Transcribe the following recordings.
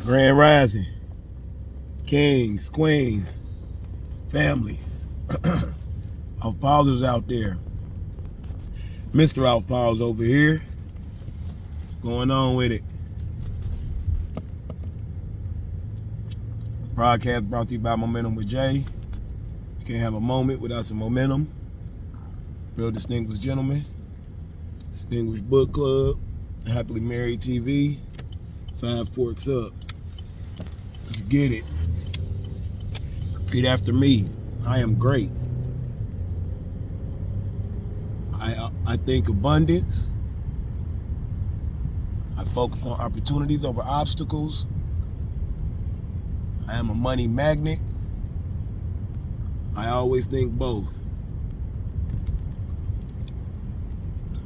Grand Rising, kings, queens, family, off pausers out there. Mr. Off Pause over here. What's going on with it? Broadcast brought to you by Momentum with Jay. You can't have a moment without some momentum. Real distinguished gentlemen, distinguished book club, happily married TV, 5 forks up. Let's get it. Repeat after me. I am great. I think abundance. I focus on opportunities over obstacles. I am a money magnet. I always think both.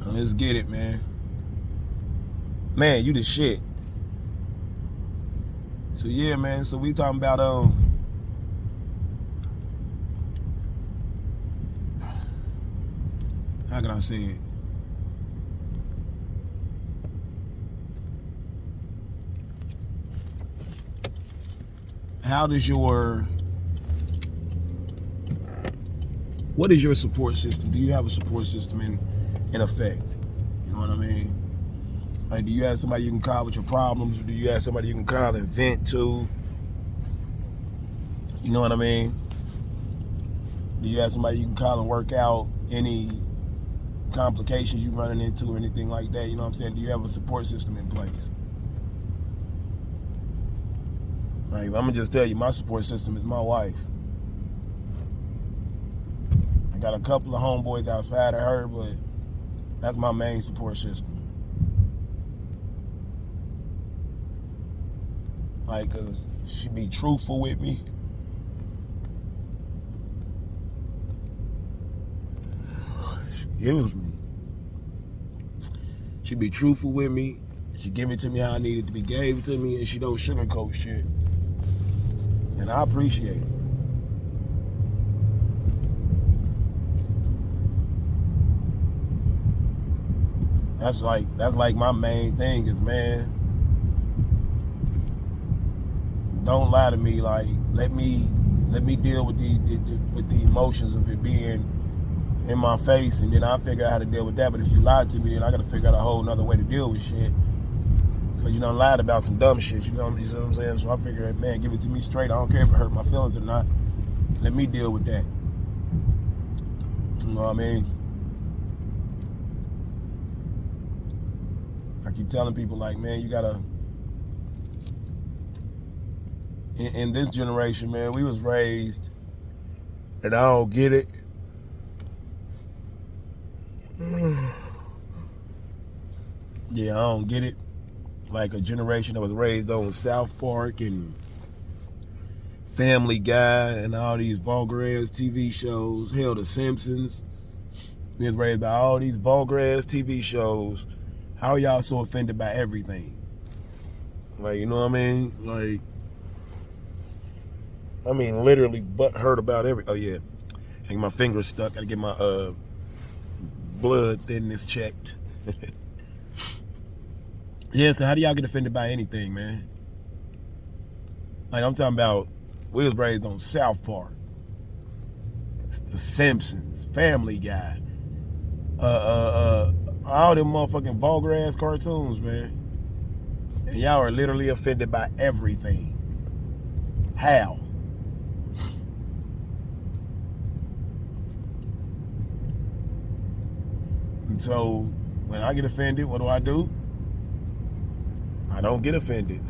Let's get it, man. Man, you the shit. So yeah, man. So we talking about how can I say it? What is your support system? Do you have a support system in effect? You know what I mean? Like, do you have somebody you can call with your problems? Or do you have somebody you can call and vent to? You know what I mean? Do you have somebody you can call and work out any complications you running into or anything like that? You know what I'm saying? Do you have a support system in place? Like, I'm gonna just tell you, my support system is my wife. I got a couple of homeboys outside of her, but that's my main support system. Like, cause she be truthful with me. She kills me. She be truthful with me. She give it to me how I need it to be gave to me, and she don't sugarcoat shit. And I appreciate it. That's like my main thing is, man, don't lie to me. Like, let me deal with the emotions of it being in my face, and then I figure out how to deal with that. But if you lied to me, then I gotta figure out a whole nother way to deal with shit. Cause you done lied about some dumb shit. You know what I'm saying? So I figure, man, give it to me straight. I don't care if it hurt my feelings or not. Let me deal with that. You know what I mean? I keep telling people, like, man, you gotta. In this generation, man, we was raised, and I don't get it. Yeah, I don't get it. Like a generation that was raised on South Park and Family Guy and all these vulgar ass TV shows. Hell, The Simpsons. We was raised by all these vulgar ass TV shows. How are y'all so offended by everything? Like, you know what I mean? Like, I mean, literally butt hurt about every. Oh yeah, I think my finger's stuck. Gotta get my blood thinness checked. Yeah, so how do y'all get offended by anything, man? Like, I'm talking about, we was raised on South Park, The Simpsons, Family Guy, all them motherfucking vulgar ass cartoons, man. And y'all are literally offended by everything. How? And so when I get offended, what do? I don't get offended.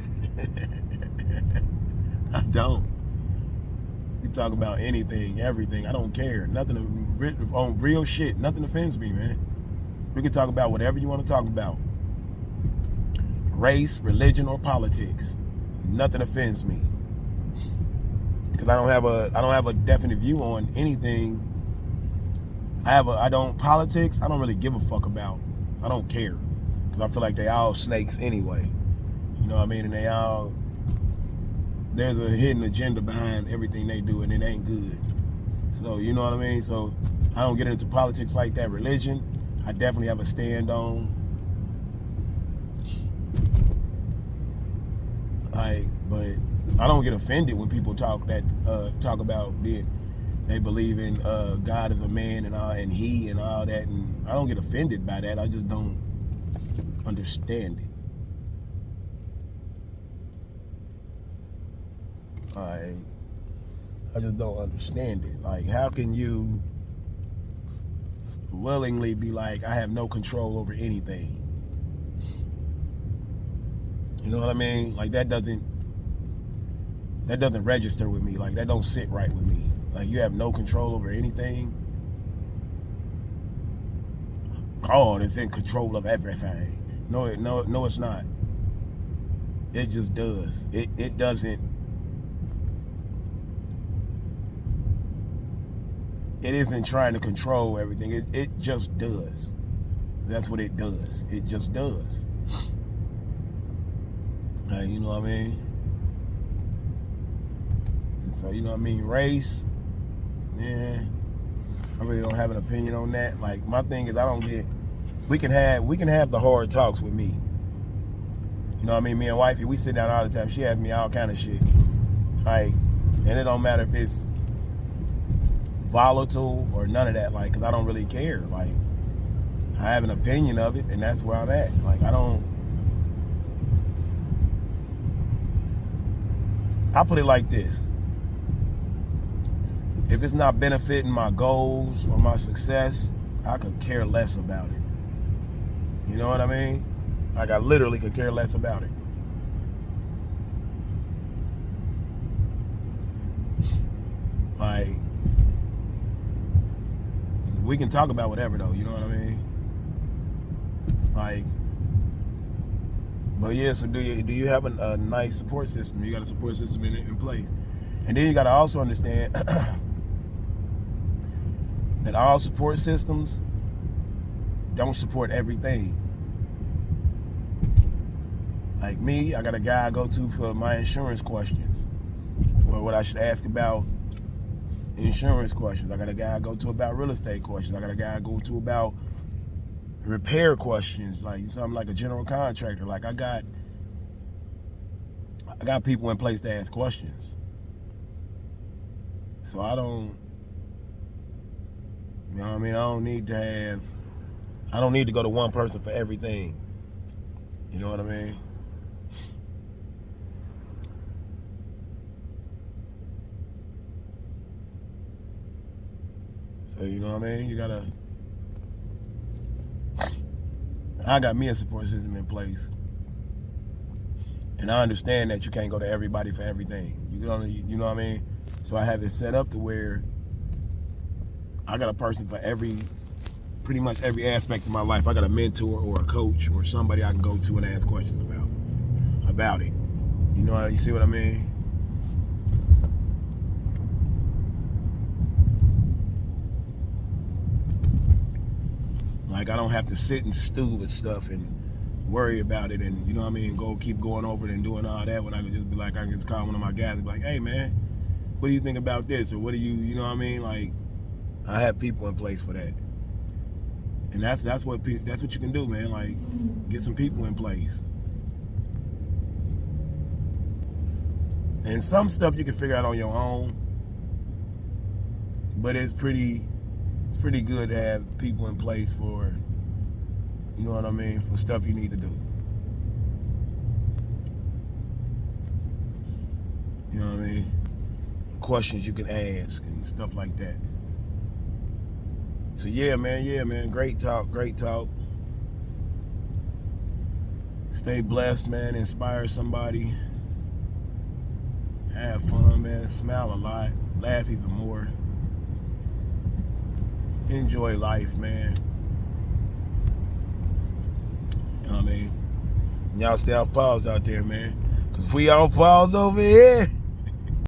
I don't. We talk about anything, everything. I don't care. Nothing on real shit. Nothing offends me, man. We can talk about whatever you want to talk about. Race, religion, or politics. Nothing offends me. Because I don't have a definite view on anything. Politics, I don't really give a fuck about. I don't care. Because I feel like they all snakes anyway. You know what I mean? And there's a hidden agenda behind everything they do, and it ain't good. So, you know what I mean? So, I don't get into politics like that. Religion, I definitely have a stand on. Like, I don't get offended when people talk about being, they believe in God as a man and he and all that, and I don't get offended by that. I just don't understand it. I just don't understand it. Like, how can you willingly be like, I have no control over anything? You know what I mean? Like, that doesn't register with me. Like, that don't sit right with me. Like, you have no control over anything. God is in control of everything. No, it's not. It just does. It doesn't. It isn't trying to control everything. It just does. That's what it does. It just does. You know what I mean? And so, you know what I mean? Race, yeah, I really don't have an opinion on that. Like, my thing is, we can have the hard talks with me. You know what I mean? Me and wifey, we sit down all the time. She asks me all kind of shit. Like, and it don't matter if it's volatile or none of that, like, because I don't really care. Like, I have an opinion of it, and that's where I'm at. Like, I put it like this: if it's not benefiting my goals or my success, I could care less about it. You know what I mean? Like, I literally could care less about it. Like, we can talk about whatever, though, you know what I mean? Like, but yeah, so do you have a nice support system? You got a support system in place. And then you got to also understand that all support systems don't support everything. Like me, I got a guy I go to for my insurance questions, or what I should ask about insurance questions. I got a guy I go to about real estate questions. I got a guy I go to about repair questions, like something like a general contractor. Like, I got people in place to ask questions. So I don't, you know what I mean? I don't need to go to one person for everything. You know what I mean? So, you know what I mean? I got me a support system in place. And I understand that you can't go to everybody for everything. You know what I mean? So I have it set up to where I got a person for pretty much every aspect of my life. I got a mentor or a coach or somebody I can go to and ask questions about it. You know, you see what I mean? Like, I don't have to sit and stew with stuff and worry about it, and, you know what I mean, keep going over it and doing all that, when I can just be like, I can just call one of my guys and be like, hey man, what do you think about this? Or what do you know what I mean? Like, I have people in place for that. And that's what you can do, man. Like, get some people in place. And some stuff you can figure out on your own, but it's pretty good to have people in place for, you know what I mean, for stuff you need to do. You know what I mean? Questions you can ask and stuff like that. So yeah, man. Great talk. Stay blessed, man. Inspire somebody. Have fun, man. Smile a lot. Laugh even more. Enjoy life, man. You know what I mean? And y'all stay off pause out there, man. Because we off pause over here.